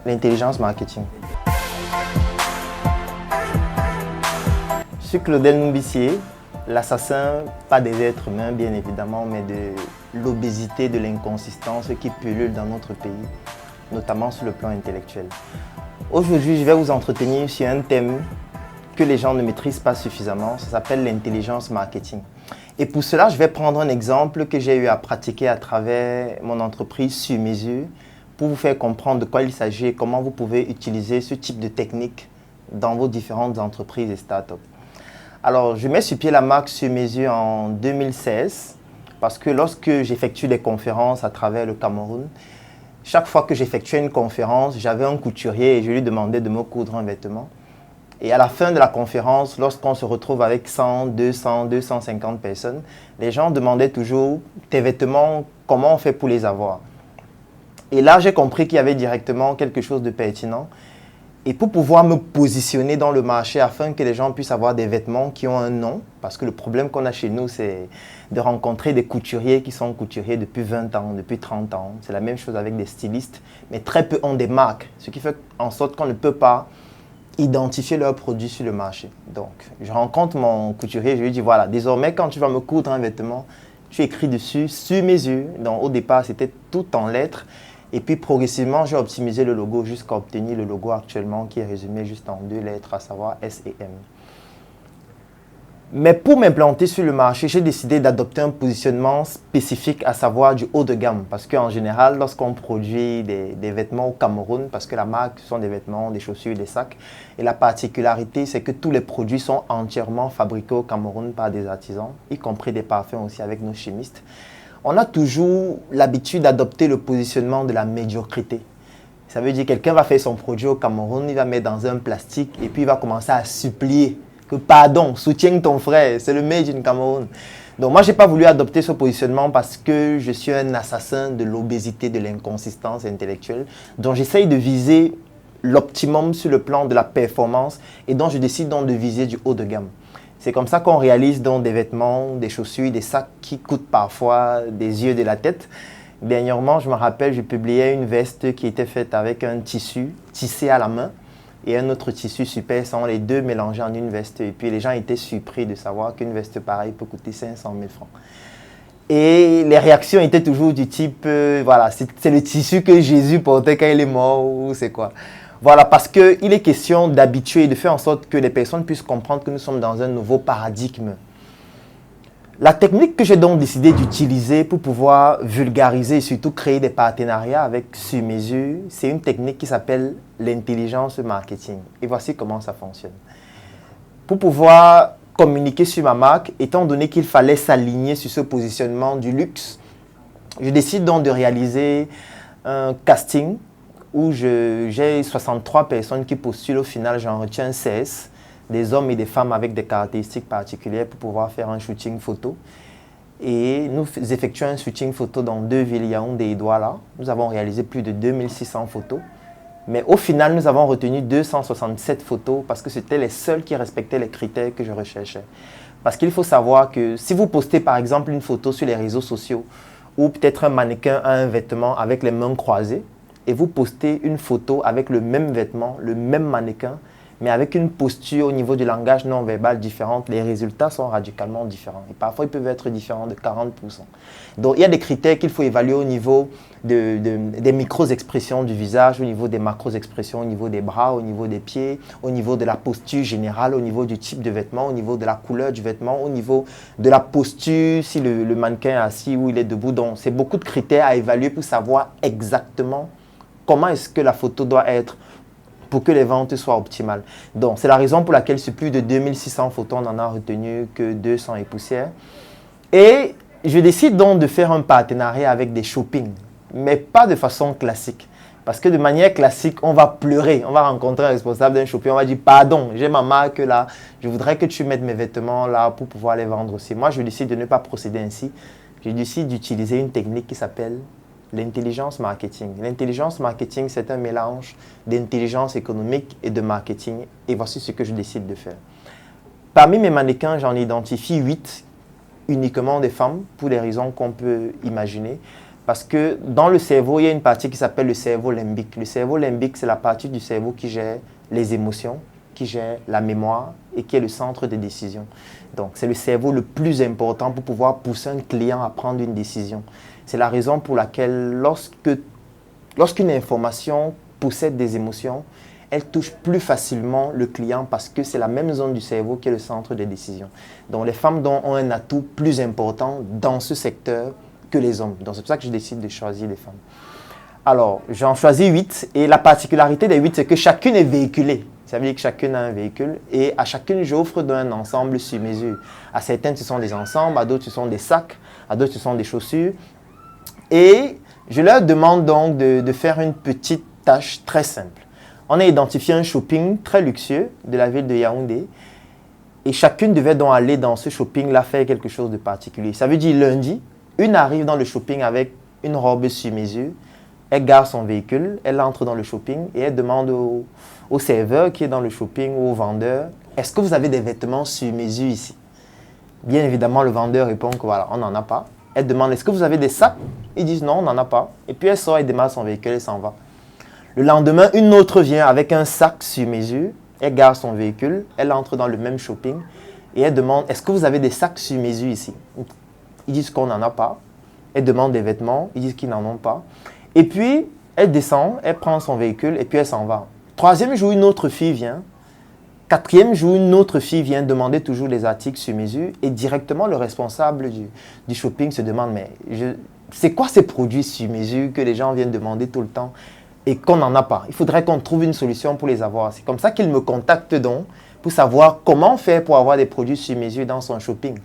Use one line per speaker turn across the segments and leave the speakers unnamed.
L'intelligence marketing. Je suis Claudel Numbissier, l'assassin, pas des êtres humains bien évidemment, mais de l'obésité, de l'inconsistance qui pullule dans notre pays, notamment sur le plan intellectuel. Aujourd'hui, je vais vous entretenir sur un thème que les gens ne maîtrisent pas suffisamment, ça s'appelle l'intelligence marketing. Et pour cela, je vais prendre un exemple que j'ai eu à pratiquer à travers mon entreprise Sur Mesure pour vous faire comprendre de quoi il s'agit et comment vous pouvez utiliser ce type de technique dans vos différentes entreprises et startups. Alors, je mets sur pied la marque Sur Mesure en 2016 parce que lorsque j'effectue des conférences à travers le Cameroun, chaque fois que j'effectuais une conférence, j'avais un couturier et je lui demandais de me coudre un vêtement. Et à la fin de la conférence, lorsqu'on se retrouve avec 100, 200, 250 personnes, les gens demandaient toujours « tes vêtements, comment on fait pour les avoir ?» Et là, j'ai compris qu'il y avait directement quelque chose de pertinent. Et pour pouvoir me positionner dans le marché afin que les gens puissent avoir des vêtements qui ont un nom, parce que le problème qu'on a chez nous, c'est de rencontrer des couturiers qui sont couturiers depuis 20 ans, depuis 30 ans. C'est la même chose avec des stylistes, mais très peu ont des marques, ce qui fait en sorte qu'on ne peut pas identifier leurs produits sur le marché. Donc, je rencontre mon couturier, je lui dis, voilà, désormais, quand tu vas me coudre un vêtement, tu écris dessus, sur mesure. Donc, au départ, c'était tout en lettres. Et puis, progressivement, j'ai optimisé le logo jusqu'à obtenir le logo actuellement qui est résumé juste en 2 lettres, à savoir S et M. Mais pour m'implanter sur le marché, j'ai décidé d'adopter un positionnement spécifique, à savoir du haut de gamme. Parce qu'en général, lorsqu'on produit des vêtements au Cameroun, parce que la marque, ce sont des vêtements, des chaussures, des sacs, et la particularité, c'est que tous les produits sont entièrement fabriqués au Cameroun par des artisans, y compris des parfums aussi avec nos chimistes. On a toujours l'habitude d'adopter le positionnement de la médiocrité. Ça veut dire que quelqu'un va faire son produit au Cameroun, il va mettre dans un plastique et puis il va commencer à supplier que pardon, soutiens ton frère, c'est le Made in Cameroun. Donc moi, je n'ai pas voulu adopter ce positionnement parce que je suis un assassin de l'obésité, de l'inconsistance intellectuelle. Donc j'essaye de viser l'optimum sur le plan de la performance et donc je décide donc de viser du haut de gamme. C'est comme ça qu'on réalise donc des vêtements, des chaussures, des sacs qui coûtent parfois des yeux de la tête. Dernièrement, je me rappelle, je publiais une veste qui était faite avec un tissu tissé à la main et un autre tissu super sang, les deux mélangés en une veste. Et puis les gens étaient surpris de savoir qu'une veste pareille peut coûter 500 000 francs. Et les réactions étaient toujours du type, voilà, c'est le tissu que Jésus portait quand il est mort ou c'est quoi. Voilà, parce qu'il est question d'habituer et de faire en sorte que les personnes puissent comprendre que nous sommes dans un nouveau paradigme. La technique que j'ai donc décidé d'utiliser pour pouvoir vulgariser et surtout créer des partenariats avec Sur Mesure, c'est une technique qui s'appelle l'intelligence marketing. Et voici comment ça fonctionne. Pour pouvoir communiquer sur ma marque, étant donné qu'il fallait s'aligner sur ce positionnement du luxe, je décide donc de réaliser un casting où j'ai 63 personnes qui postulent. Au final, j'en retiens 16. Des hommes et des femmes avec des caractéristiques particulières pour pouvoir faire un shooting photo. Et nous effectuons un shooting photo dans 2 villes, Yaoundé et Douala. Nous avons réalisé plus de 2600 photos. Mais au final, nous avons retenu 267 photos parce que c'était les seules qui respectaient les critères que je recherchais. Parce qu'il faut savoir que si vous postez par exemple une photo sur les réseaux sociaux ou peut-être un mannequin a un vêtement avec les mains croisées et vous postez une photo avec le même vêtement, le même mannequin, mais avec une posture au niveau du langage non verbal différente, les résultats sont radicalement différents. Et parfois, ils peuvent être différents de 40%. Donc, il y a des critères qu'il faut évaluer au niveau des micro-expressions du visage, au niveau des macro-expressions, au niveau des bras, au niveau des pieds, au niveau de la posture générale, au niveau du type de vêtement, au niveau de la couleur du vêtement, au niveau de la posture, si le mannequin est assis ou il est debout. Donc, c'est beaucoup de critères à évaluer pour savoir exactement comment est-ce que la photo doit être pour que les ventes soient optimales. Donc, c'est la raison pour laquelle sur plus de 2600 photos, on n'en a retenu que 200 et poussières. Et je décide donc de faire un partenariat avec des shoppings, mais pas de façon classique. Parce que de manière classique, on va pleurer. On va rencontrer un responsable d'un shopping, on va dire « Pardon, j'ai ma marque là, je voudrais que tu mettes mes vêtements là pour pouvoir les vendre aussi. » Moi, je décide de ne pas procéder ainsi. Je décide d'utiliser une technique qui s'appelle l'intelligence marketing. L'intelligence marketing, c'est un mélange d'intelligence économique et de marketing. Et voici ce que je décide de faire. Parmi mes mannequins, j'en identifie 8, uniquement des femmes, pour les raisons qu'on peut imaginer. Parce que dans le cerveau, il y a une partie qui s'appelle le cerveau limbique. Le cerveau limbique, c'est la partie du cerveau qui gère les émotions, qui gère la mémoire et qui est le centre des décisions. Donc, c'est le cerveau le plus important pour pouvoir pousser un client à prendre une décision. C'est la raison pour laquelle lorsqu'une information possède des émotions, elle touche plus facilement le client parce que c'est la même zone du cerveau qui est le centre des décisions. Donc, les femmes ont un atout plus important dans ce secteur que les hommes. Donc, c'est pour ça que je décide de choisir les femmes. Alors, j'en choisis 8 et la particularité des 8, c'est que chacune est véhiculée. Ça veut dire que chacune a un véhicule et à chacune, j'offre un ensemble sur mesure. À certaines, ce sont des ensembles, à d'autres, ce sont des sacs, à d'autres, ce sont des chaussures. Et je leur demande donc de faire une petite tâche très simple. On a identifié un shopping très luxueux de la ville de Yaoundé et chacune devait donc aller dans ce shopping-là faire quelque chose de particulier. Ça veut dire lundi, une arrive dans le shopping avec une robe sur mesure, elle gare son véhicule, elle entre dans le shopping et elle demande au serveur qui est dans le shopping ou au vendeur, est-ce que vous avez des vêtements sur mesure ici? Bien évidemment, le vendeur répond que voilà, on n'en a pas. Elle demande, est-ce que vous avez des sacs? Ils disent non, on n'en a pas. Et puis elle sort et démarre son véhicule et s'en va. Le lendemain, une autre vient avec un sac sur mesure, elle gare son véhicule, elle entre dans le même shopping et elle demande, est-ce que vous avez des sacs sur mesure ici? Ils disent qu'on n'en a pas. Elle demande des vêtements, ils disent qu'ils n'en ont pas. Et puis, elle descend, elle prend son véhicule et puis elle s'en va. Troisième jour, une autre fille vient. Quatrième jour, une autre fille vient demander toujours des articles sur mesure et directement le responsable du shopping se demande, mais c'est quoi ces produits sur mesure que les gens viennent demander tout le temps et qu'on n'en a pas? Il faudrait qu'on trouve une solution pour les avoir. C'est comme ça qu'il me contacte donc pour savoir comment faire pour avoir des produits sur mesure dans son shopping.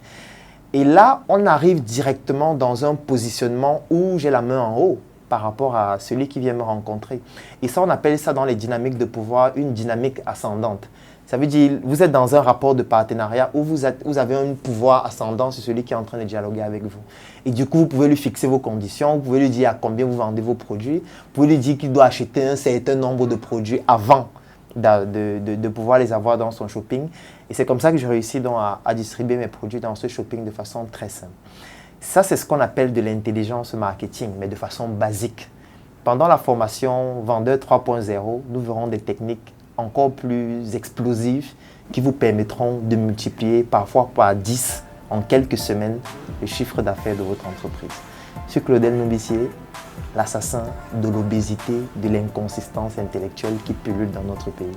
Et là, on arrive directement dans un positionnement où j'ai la main en haut par rapport à celui qui vient me rencontrer. Et ça, on appelle ça dans les dynamiques de pouvoir une dynamique ascendante. Ça veut dire vous êtes dans un rapport de partenariat où vous avez un pouvoir ascendant sur celui qui est en train de dialoguer avec vous. Et du coup, vous pouvez lui fixer vos conditions, vous pouvez lui dire à combien vous vendez vos produits, vous pouvez lui dire qu'il doit acheter un certain nombre de produits avant de pouvoir les avoir dans son shopping. Et c'est comme ça que je réussis donc à distribuer mes produits dans ce shopping de façon très simple. Ça, c'est ce qu'on appelle de l'intelligence marketing, mais de façon basique. Pendant la formation Vendeur 3.0, nous verrons des techniques encore plus explosives qui vous permettront de multiplier parfois par 10 en quelques semaines le chiffre d'affaires de votre entreprise. Je suis Claudel Noubissier, l'assassin de l'obésité, de l'inconsistance intellectuelle qui pullule dans notre pays.